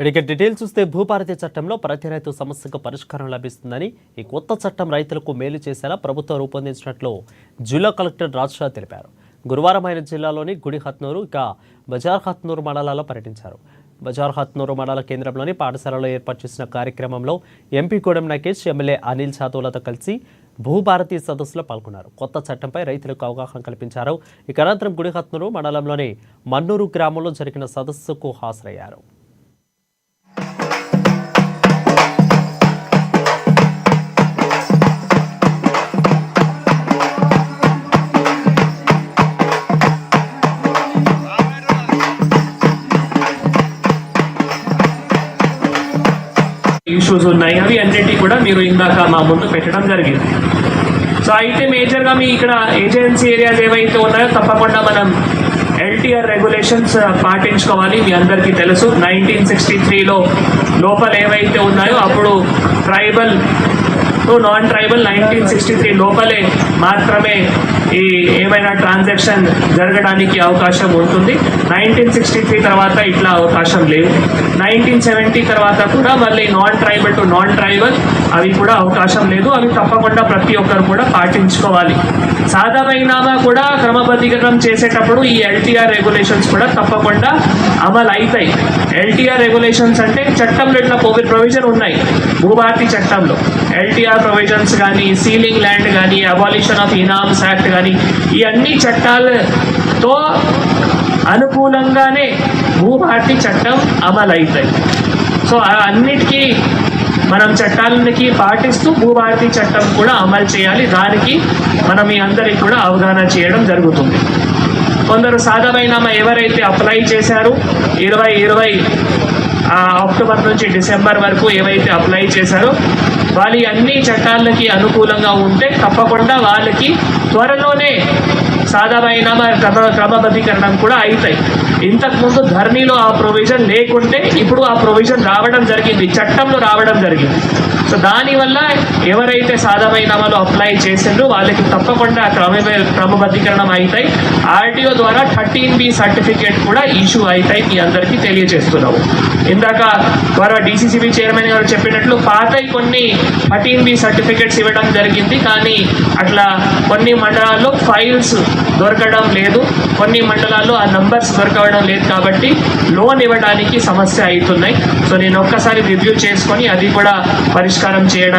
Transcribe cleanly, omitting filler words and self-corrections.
ఇక డీటెయిల్స్ చూస్తే భూభారతి చట్టంలో ప్రతి రైతు సమస్యకు పరిష్కారం లభిస్తుందని ఈ కొత్త చట్టం రైతులకు మేలు చేసేలా ప్రభుత్వం రూపొందించినట్లు జిల్లా కలెక్టర్ రాజ్షా తెలిపారు. గురువారం ఆయన జిల్లాలోని గుడిహత్నూరు ఇక బజార్ హత్నూరు మండలాల్లో పర్యటించారు. బజార్ హత్నూరు మండల కేంద్రంలోని పాఠశాలలో ఏర్పాటు చేసిన కార్యక్రమంలో ఎంపీ కోడెం నగేష్, ఎమ్మెల్యే అనిల్ జాదవ్లతో కలిసి భూభారతి సదస్సులో పాల్గొన్నారు. కొత్త చట్టంపై రైతులకు అవగాహన కల్పించారు. ఇక అనంతరం గుడిహత్నూరు మండలంలోని మన్నూరు గ్రామంలో జరిగిన సదస్సుకు హాజరయ్యారు. ఇష్యూస్ ఉన్నాయి, అవి అన్నిటి కూడా మీరు ఇందాక మా ముందు పెట్టడం జరిగింది. సో అయితే మేజర్గా మీ ఇక్కడ ఏజెన్సీ ఏరియాస్ ఏవైతే ఉన్నాయో తప్పకుండా మనం ఎల్టీఆర్ రెగ్యులేషన్స్ పాటించుకోవాలి. మీ అందరికీ తెలుసు 1963లో లోపల ఏవైతే ఉన్నాయో అప్పుడు ట్రైబల్ నాన్ ట్రైబల్ 1963 లోపలే మాత్రమే ఈ ఏమైనా ట్రాన్సాక్షన్ జరగడానికి అవకాశం ఉంటుంది. 1963 తర్వాత ఇట్లా అవకాశం లేదు. 1970 తర్వాత కూడా మళ్ళీ non tribal to non tribal అవి కూడా అవకాశం లేదు. అవి తప్పకుండా ప్రతి ఒక్కరు కూడా పాటించుకోవాలి. సాధారణంగా కూడా క్రమబద్ధీకరణం చేసేటప్పుడు ఈ ఎల్టీఆర్ రెగ్యులేషన్స్ కూడా తప్పకుండా అమలు అవుతాయి. ఎల్టీఆర్ రెగ్యులేషన్స్ అంటే చట్టంలో ఇట్లా ప్రొవిజన్ ఉన్నాయి. భూభారతి చట్టంలో ఎల్టీఆర్ ప్రొవిజన్స్ కానీ, సీలింగ్ ల్యాండ్ కానీ, అబాలిషన్ ఆఫ్ ఇనామ్స్ యాక్ట్ కానీ, ఈ అన్ని చట్టాలతో అనుకూలంగానే భూభారతి చట్టం అమలు అవుతాయి. సో అన్నిటికీ మనం చట్టాలకి పాటిస్తూ భూభారతి చట్టం కూడా అమలు చేయాలి. దానికి మనం మీ అందరికి కూడా అవగాహన చేయడం జరుగుతుంది. కొందరు సాధారణంగా ఎవరైతే అప్లై చేశారో 2020 అక్టోబర్ నుంచి డిసెంబర్ వరకు ఏవైతే అప్లై చేశారో వాళ్ళు అన్ని చట్టాలకి అనుకూలంగా ఉంటే తప్పకుండా వాళ్ళకి త్వరలోనే సాధారణ క్రమబద్ధీకరణం కూడా అవుతాయి. ఇంతకుముందు ధరణిలో ఆ ప్రొవిజన్ లేకుంటే ఇప్పుడు ఆ ప్రొవిజన్ రావడం జరిగింది, చట్టంలో రావడం జరిగింది. సో దానివల్ల ఎవరైతే సాధారణలో అప్లై చేసిండ్రో వాళ్ళకి తప్పకుండా క్రమబద్ధీకరణం అవుతాయి. ఆర్టీఓ ద్వారా 13B సర్టిఫికేట్ కూడా ఇష్యూ అవుతాయి. మీ అందరికీ తెలియజేస్తున్నాము. ఇందాక ద్వారా డీసీసీబీ చైర్మన్ గారు చెప్పినట్లు పాత కొన్ని 13B సర్టిఫికేట్స్ ఇవ్వడం జరిగింది. కానీ అట్లా కొన్ని మండలాల్లో ఫైల్స్ దొరకడం లేదు, కొన్ని మండలాల్లో ఆ నంబర్స్ దొరకడం లేదు. కాబట్టి లోన్ ఇవ్వడానికి సమస్య అవుతున్నాయి. సో నేను ఒక్కసారి రివ్యూ చేసుకొని అది కూడా పరిష్కారం చేయడం